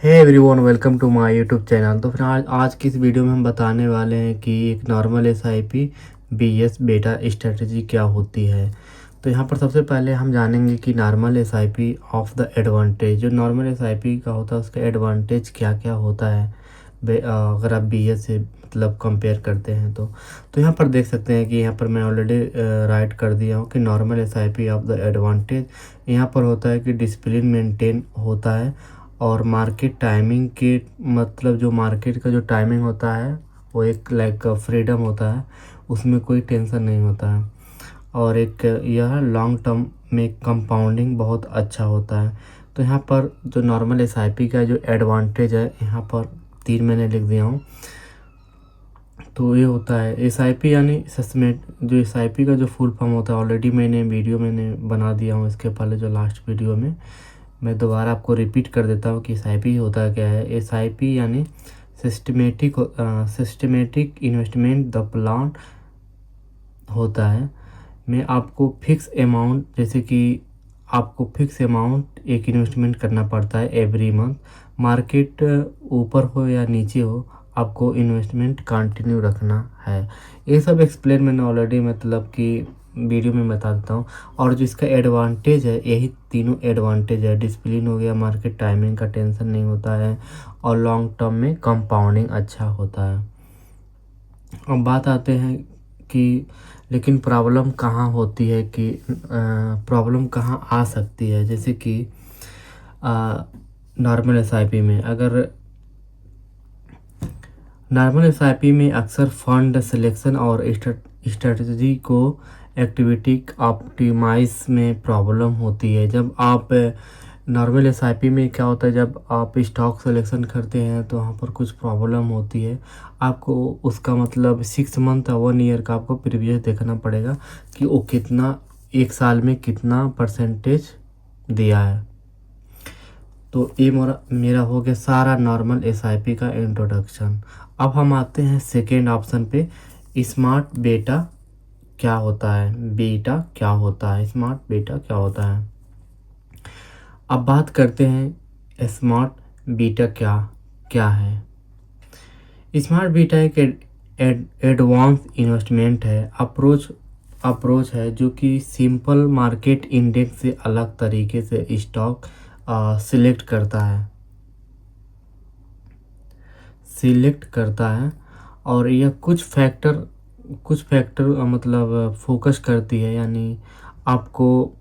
Hey everyone, welcome to my YouTube channel. तो फिर आज की इस वीडियो में हम बताने वाले हैं कि एक नॉर्मल एसआईपी बीएस बेटा स्ट्रेटजी क्या होती है। तो यहाँ पर सबसे पहले हम जानेंगे कि normal SIP of the advantage, जो नॉर्मल एसआईपी का होता है उसका एडवांटेज क्या क्या होता है अगर आप बीएस से मतलब कंपेयर करते हैं तो यहाँ पर देख सकते हैं कि यहाँ पर मैं ऑलरेडी राइट कर दिया हूँ कि normal SIP of the advantage यहाँ पर होता है कि डिसिप्लिन मेंटेन होता है और मार्केट टाइमिंग के मतलब जो मार्केट का जो टाइमिंग होता है वो एक लाइक फ्रीडम होता है, उसमें कोई टेंशन नहीं होता है। और एक यह लॉन्ग टर्म में कंपाउंडिंग बहुत अच्छा होता है। तो यहाँ पर जो नॉर्मल एसआईपी का जो एडवांटेज है यहाँ पर 3 मैंने लिख दिया हूँ। तो ये होता है एसआईपी यानी सस्मेट, जो एसआईपी का जो फुल फॉर्म होता है ऑलरेडी मैंने बना दिया हूँ इसके पहले जो लास्ट वीडियो में। मैं दोबारा आपको रिपीट कर देता हूँ कि एसआईपी होता क्या है। एसआईपी यानी सिस्टमेटिक इन्वेस्टमेंट द प्लान होता है। मैं आपको फिक्स अमाउंट, जैसे कि आपको फिक्स अमाउंट एक इन्वेस्टमेंट करना पड़ता है एवरी मंथ। मार्केट ऊपर हो या नीचे हो, आपको इन्वेस्टमेंट कंटिन्यू रखना है। ये सब एक्सप्लेन मैंने ऑलरेडी मतलब कि वीडियो में बता देता हूँ। और जो इसका एडवांटेज है, यही तीनों एडवांटेज है। डिसिप्लिन हो गया, मार्केट टाइमिंग का टेंशन नहीं होता है, और लॉन्ग टर्म में कंपाउंडिंग अच्छा होता है। अब बात आते हैं कि लेकिन प्रॉब्लम कहाँ होती है, कि प्रॉब्लम कहाँ आ सकती है। जैसे कि नॉर्मल एसआईपी में, अगर नॉर्मल एसआईपी में अक्सर फंड सिलेक्शन और स्ट्रेटजी को एक्टिविटी ऑप्टिमाइज में प्रॉब्लम होती है। जब आप नॉर्मल एसआईपी में क्या होता है, जब आप स्टॉक सिलेक्शन करते हैं तो वहाँ पर कुछ प्रॉब्लम होती है। आपको उसका मतलब 6 मंथ और 1 ईयर का आपको प्रीवियस देखना पड़ेगा कि वो कितना, एक साल में कितना परसेंटेज दिया है। तो ये मेरा हो गया सारा नॉर्मल एसआईपी का इंट्रोडक्शन। अब हम आते हैं सेकेंड ऑप्शन पे, स्मार्ट बेटा क्या होता है। बीटा क्या होता है, स्मार्ट बेटा क्या होता है। अब बात करते हैं स्मार्ट बीटा क्या क्या है। स्मार्ट बीटा एक एडवांस इन्वेस्टमेंट है अप्रोच है जो कि सिंपल मार्केट इंडेक्स से अलग तरीके से स्टॉक सिलेक्ट करता है। और यह कुछ फैक्टर मतलब फोकस करती है, यानी आपको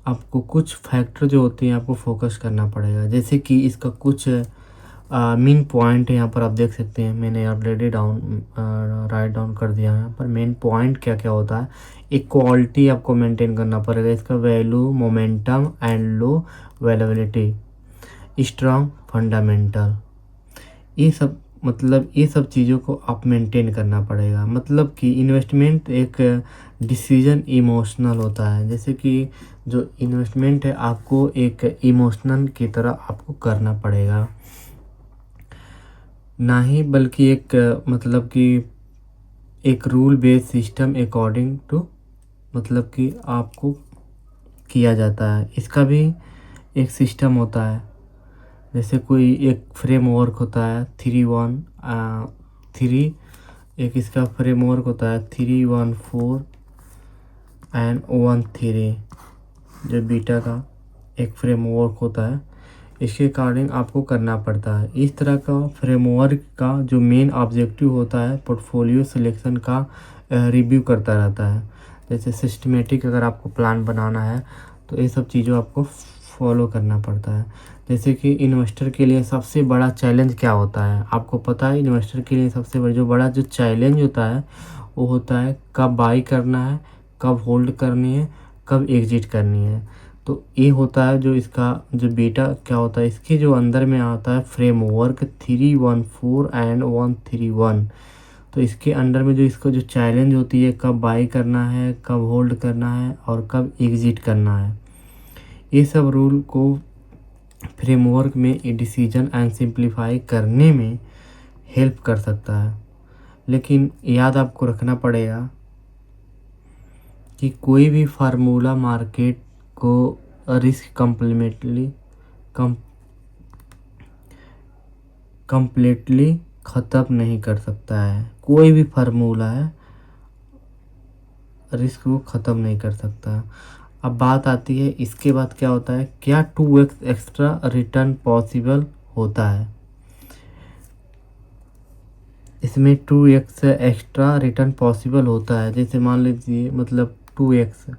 आपको कुछ फैक्टर जो होते हैं आपको फोकस करना पड़ेगा। जैसे कि इसका कुछ मेन पॉइंट है, यहाँ पर आप देख सकते हैं, मैंने ऑलरेडी राइट डाउन कर दिया है। यहाँ पर मेन पॉइंट क्या क्या होता है। एक क्वालिटी आपको मेंटेन करना पड़ेगा, इसका value, momentum and low volatility, strong fundamental, ये सब चीज़ों को आप मेंटेन करना पड़ेगा। मतलब कि इन्वेस्टमेंट एक डिसीजन इमोशनल होता है। जैसे कि जो इन्वेस्टमेंट है आपको एक इमोशनल की तरह आपको करना पड़ेगा, ना ही बल्कि एक मतलब कि एक rule based system according to मतलब कि आपको किया जाता है। इसका भी एक सिस्टम होता है। जैसे कोई एक फ्रेमवर्क होता है 3 एक इसका फ्रेमवर्क होता है 3-1-4 एंड 1-3, जो बीटा का एक फ्रेमवर्क होता है। इसके अकॉर्डिंग आपको करना पड़ता है। इस तरह का फ्रेमवर्क का जो मेन ऑब्जेक्टिव होता है पोर्टफोलियो सिलेक्शन का रिव्यू करता रहता है। जैसे सिस्टमेटिक अगर आपको प्लान बनाना है तो ये सब चीज़ों आपको फॉलो करना पड़ता है। जैसे कि इन्वेस्टर के लिए सबसे बड़ा चैलेंज क्या होता है, आपको पता है। इन्वेस्टर के लिए सबसे बड़ा जो चैलेंज होता है वो होता है कब बाई करना है, कब होल्ड करनी है, कब एग्जिट करनी है। तो ये होता है जो इसका जो बीटा क्या होता है, इसके जो अंदर में आता है फ्रेमवर्क 3-1-4 एंड 1-3-1। तो इसके अंडर में जो इसका जो चैलेंज होती है, कब बाई करना है, कब होल्ड करना है और कब एग्जिट करना है, ये सब रूल को फ्रेमवर्क में डिसीजन एंड सिंप्लीफाई करने में हेल्प कर सकता है। लेकिन याद आपको रखना पड़ेगा कि कोई भी फार्मूला मार्केट को रिस्क कम कंप्लीटली ख़त्म नहीं कर सकता है। कोई भी फार्मूला है रिस्क को ख़त्म नहीं कर सकता। अब बात आती है इसके बाद क्या होता है, क्या 2x एक्स्ट्रा रिटर्न पॉसिबल होता है। इसमें 2x एक्स्ट्रा रिटर्न पॉसिबल होता है। जैसे मान लीजिए मतलब 2x,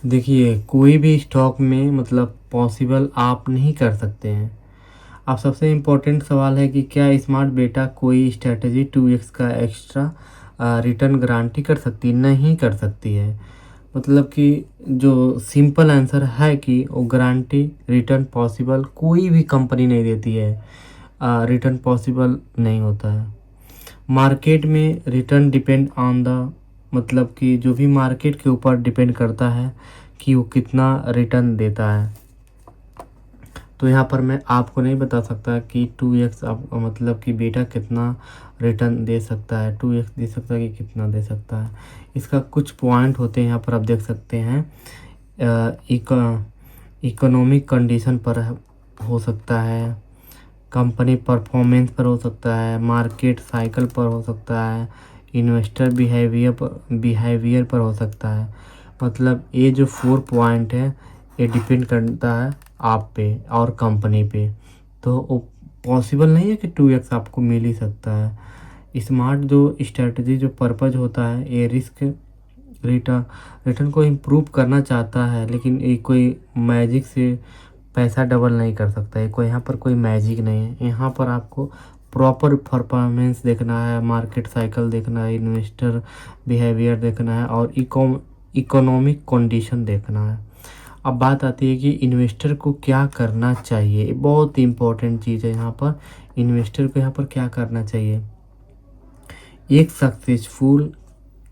देखिए कोई भी स्टॉक में मतलब पॉसिबल आप नहीं कर सकते हैं। अब सबसे इम्पोर्टेंट सवाल है कि क्या स्मार्ट बेटा कोई स्ट्रेटजी 2x का एक्स्ट्रा रिटर्न गारंटी कर सकती है? नहीं कर सकती है। मतलब कि जो सिंपल आंसर है कि वो गारंटी रिटर्न पॉसिबल कोई भी कंपनी नहीं देती है, रिटर्न पॉसिबल नहीं होता है। मार्केट में रिटर्न डिपेंड ऑन द, मतलब कि जो भी मार्केट के ऊपर डिपेंड करता है कि वो कितना रिटर्न देता है। तो यहाँ पर मैं आपको नहीं बता सकता कि 2x आप मतलब कि बेटा कितना रिटर्न दे सकता है, 2x दे सकता है कि कितना दे सकता है। इसका कुछ पॉइंट होते हैं यहाँ पर आप देख सकते हैं। इकोनॉमिक कंडीशन पर हो सकता है, कंपनी परफॉर्मेंस पर हो सकता है, मार्केट साइकिल पर हो सकता है, इन्वेस्टर बिहेवियर पर हो सकता है। मतलब ये जो 4 पॉइंट है ये डिपेंड करता है आप पे और कंपनी पे। तो वो पॉसिबल नहीं है कि 2x आपको मिल ही सकता है। स्मार्ट जो स्ट्रेटजी जो पर्पज होता है ये रिस्क रिटर्न को इम्प्रूव करना चाहता है, लेकिन ये कोई मैजिक से पैसा डबल नहीं कर सकता है। कोई यहाँ पर कोई मैजिक नहीं है। यहाँ पर आपको प्रॉपर परफॉर्मेंस देखना है, मार्केट साइकिल देखना है, इन्वेस्टर बिहेवियर देखना है और इकोनॉमिक कंडीशन देखना है। अब बात आती है कि इन्वेस्टर को क्या करना चाहिए। बहुत इंपॉर्टेंट चीज़ है यहाँ पर, इन्वेस्टर को यहाँ पर क्या करना चाहिए। एक सक्सेसफुल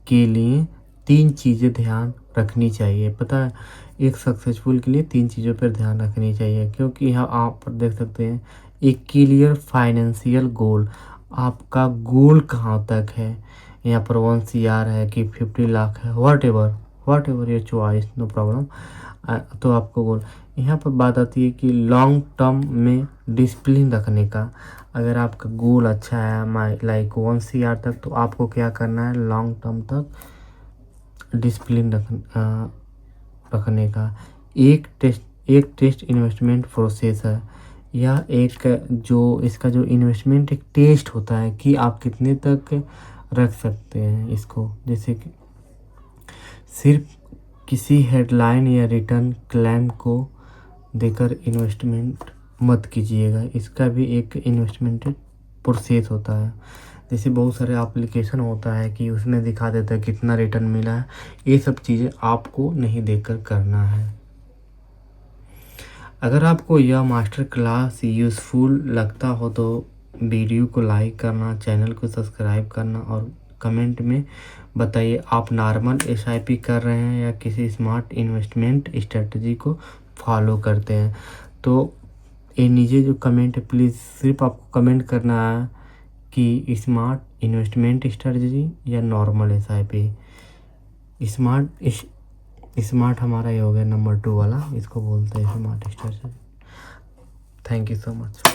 के लिए 3 चीज़ें ध्यान रखनी चाहिए। पता है, एक सक्सेसफुल के लिए 3 चीज़ों पर ध्यान रखनी चाहिए, क्योंकि यहाँ आप पर देख सकते हैं एक क्लियर फाइनेंशियल गोल, आपका गोल कहाँ तक है। यहाँ पर 1 CR है कि 50 लाख है, whatever your choice, no problem. तो आपको गोल, यहाँ पर बात आती है कि लॉन्ग टर्म में डिसिप्लिन रखने का। अगर आपका गोल अच्छा है लाइक 1 CR तक, तो आपको क्या करना है, लॉन्ग टर्म तक डिसिप्लिन रखने का। एक टेस्ट इन्वेस्टमेंट प्रोसेस है, या एक जो इसका जो इन्वेस्टमेंट एक टेस्ट होता है कि आप कितने तक रख सकते हैं इसको। जैसे कि सिर्फ किसी हेडलाइन या रिटर्न क्लेम को देकर इन्वेस्टमेंट मत कीजिएगा, इसका भी एक इन्वेस्टमेंट प्रोसेस होता है। जैसे बहुत सारे एप्लीकेशन होता है कि उसमें दिखा देता है कितना रिटर्न मिला है, ये सब चीज़ें आपको नहीं देखकर करना है। अगर आपको यह मास्टर क्लास यूज़फुल लगता हो तो वीडियो को लाइक करना, चैनल को सब्सक्राइब करना और कमेंट में बताइए आप नॉर्मल SIP कर रहे हैं या किसी स्मार्ट इन्वेस्टमेंट स्ट्रेटजी को फॉलो करते हैं। तो ये नीचे जो कमेंट है, प्लीज़ सिर्फ आपको कमेंट करना है कि स्मार्ट इन्वेस्टमेंट स्ट्रेटजी या नॉर्मल SIP। स्मार्ट हमारा ये हो गया नंबर 2 वाला, इसको बोलते हैं smart strategy. Thank you so much.